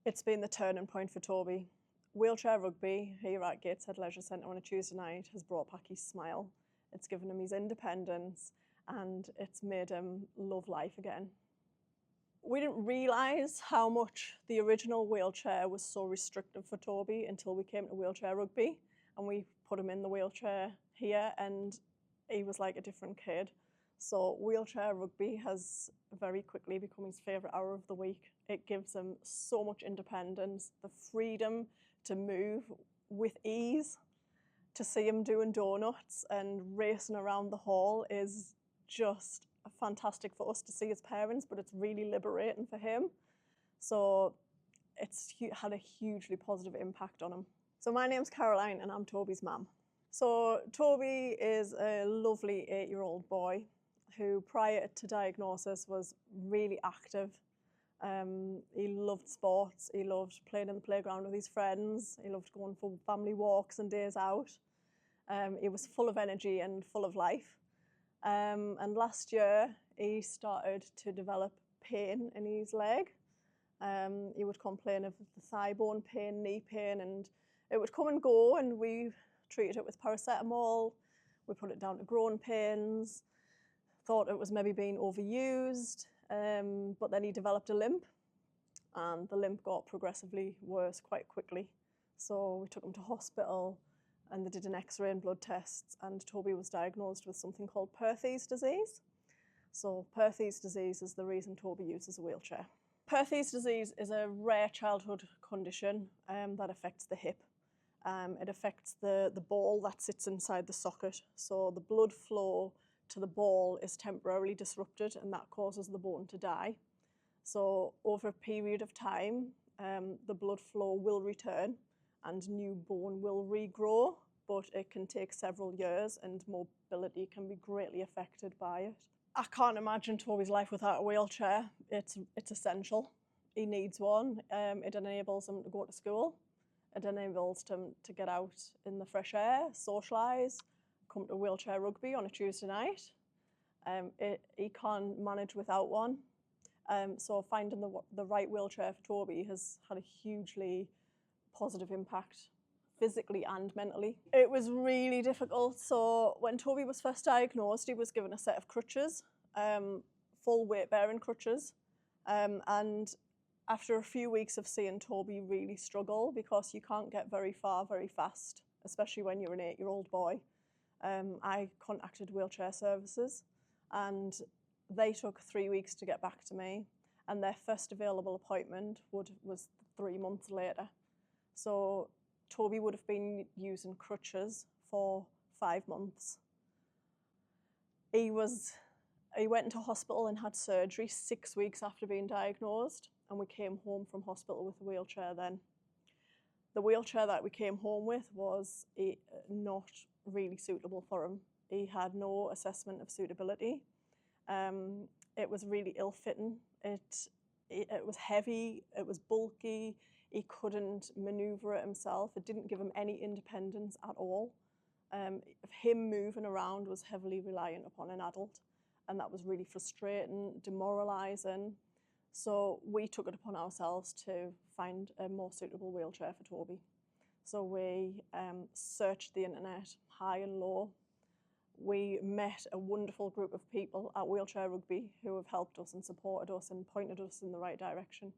It's been the turning point for Toby. Wheelchair rugby here at Gateshead Leisure Centre on a Tuesday night has brought back his smile. It's given him his independence and it's made him love life again. We didn't realise how much the original wheelchair was so restrictive for Toby until we came to wheelchair rugby, and we put him in the wheelchair here and he was like a different kid. So wheelchair rugby has very quickly become his favourite hour of the week. It gives him so much independence, the freedom to move with ease. To see him doing donuts and racing around the hall is just fantastic for us to see as parents, but it's really liberating for him. So it's had a hugely positive impact on him. So my name's Caroline and I'm Toby's mum. So Toby is a lovely 8-year-old boy who prior to diagnosis was really active. He loved sports, he loved playing in the playground with his friends, he loved going for family walks and days out. He was full of energy and full of life. And last year he started to develop pain in his leg. He would complain of the thigh bone pain, knee pain, and it would come and go, and we treated it with paracetamol. We put it down to growing pains, thought it was maybe being overused, but then he developed a limp, and the limp got progressively worse quite quickly. So we took him to hospital and they did an X-ray and blood tests, and Toby was diagnosed with something called Perthes Disease. So Perthes Disease is the reason Toby uses a wheelchair. Perthes Disease is a rare childhood condition that affects the hip. It affects the ball that sits inside the socket. So the blood flow to the ball is temporarily disrupted and that causes the bone to die. So over a period of time, the blood flow will return and new bone will regrow, but it can take several years and mobility can be greatly affected by it. I can't imagine Toby's life without a wheelchair. It's essential. He needs one. It enables him to go to school. It enables him to get out in the fresh air, socialise, come to wheelchair rugby on a Tuesday night. He can't manage without one. So finding the right wheelchair for Toby has had a hugely positive impact, physically and mentally. It was really difficult. So when Toby was first diagnosed, he was given a set of crutches, full weight bearing crutches. And after a few weeks of seeing Toby really struggle, because you can't get very far very fast, especially when you're an 8-year-old boy, I contacted wheelchair services and they took 3 weeks to get back to me, and their first available appointment was 3 months later. So Toby would have been using crutches for 5 months. He went into hospital and had surgery 6 weeks after being diagnosed, and we came home from hospital with a wheelchair then. The wheelchair that we came home with was not really suitable for him. He had no assessment of suitability. It was really ill-fitting. It was heavy, it was bulky, he couldn't manoeuvre it himself. It didn't give him any independence at all. Him moving around was heavily reliant upon an adult, and that was really frustrating, demoralising. So we took it upon ourselves to find a more suitable wheelchair for Toby. So we searched the internet high and low. We met a wonderful group of people at Wheelchair Rugby who have helped us and supported us and pointed us in the right direction.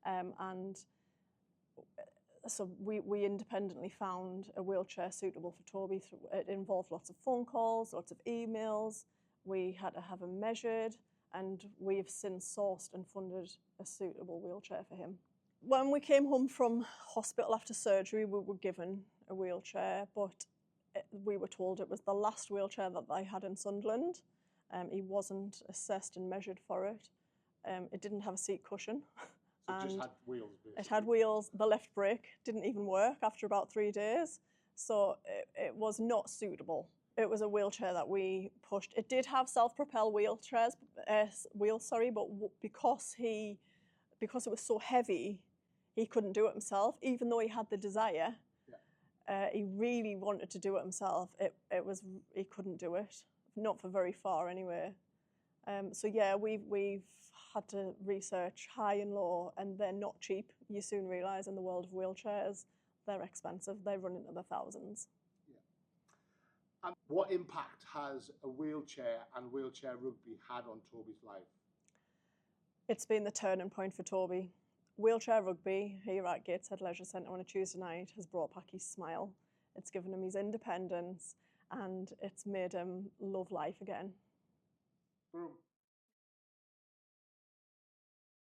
And so we independently found a wheelchair suitable for Toby. It involved lots of phone calls, lots of emails. We had to have him measured, and we've since sourced and funded a suitable wheelchair for him. When we came home from hospital after surgery, we were given a wheelchair, but we were told it was the last wheelchair that I had in Sunderland. He wasn't assessed and measured for it. It didn't have a seat cushion. So it just had wheels, basically. It had wheels. The left brake didn't even work after about 3 days. So it was not suitable. It was a wheelchair that we pushed. It did have self-propel wheels, but because it was so heavy, he couldn't do it himself, even though he had the desire. He really wanted to do it himself. He couldn't do it, not for very far anyway. So yeah, we've had to research high and low, and they're not cheap. You soon realise in the world of wheelchairs, they're expensive. They run into the thousands. Yeah. And what impact has a wheelchair and wheelchair rugby had on Toby's life? It's been the turning point for Toby. Wheelchair rugby here at Gateshead Leisure Centre on a Tuesday night has brought back his smile. It's given him his independence, and it's made him love life again. Boom.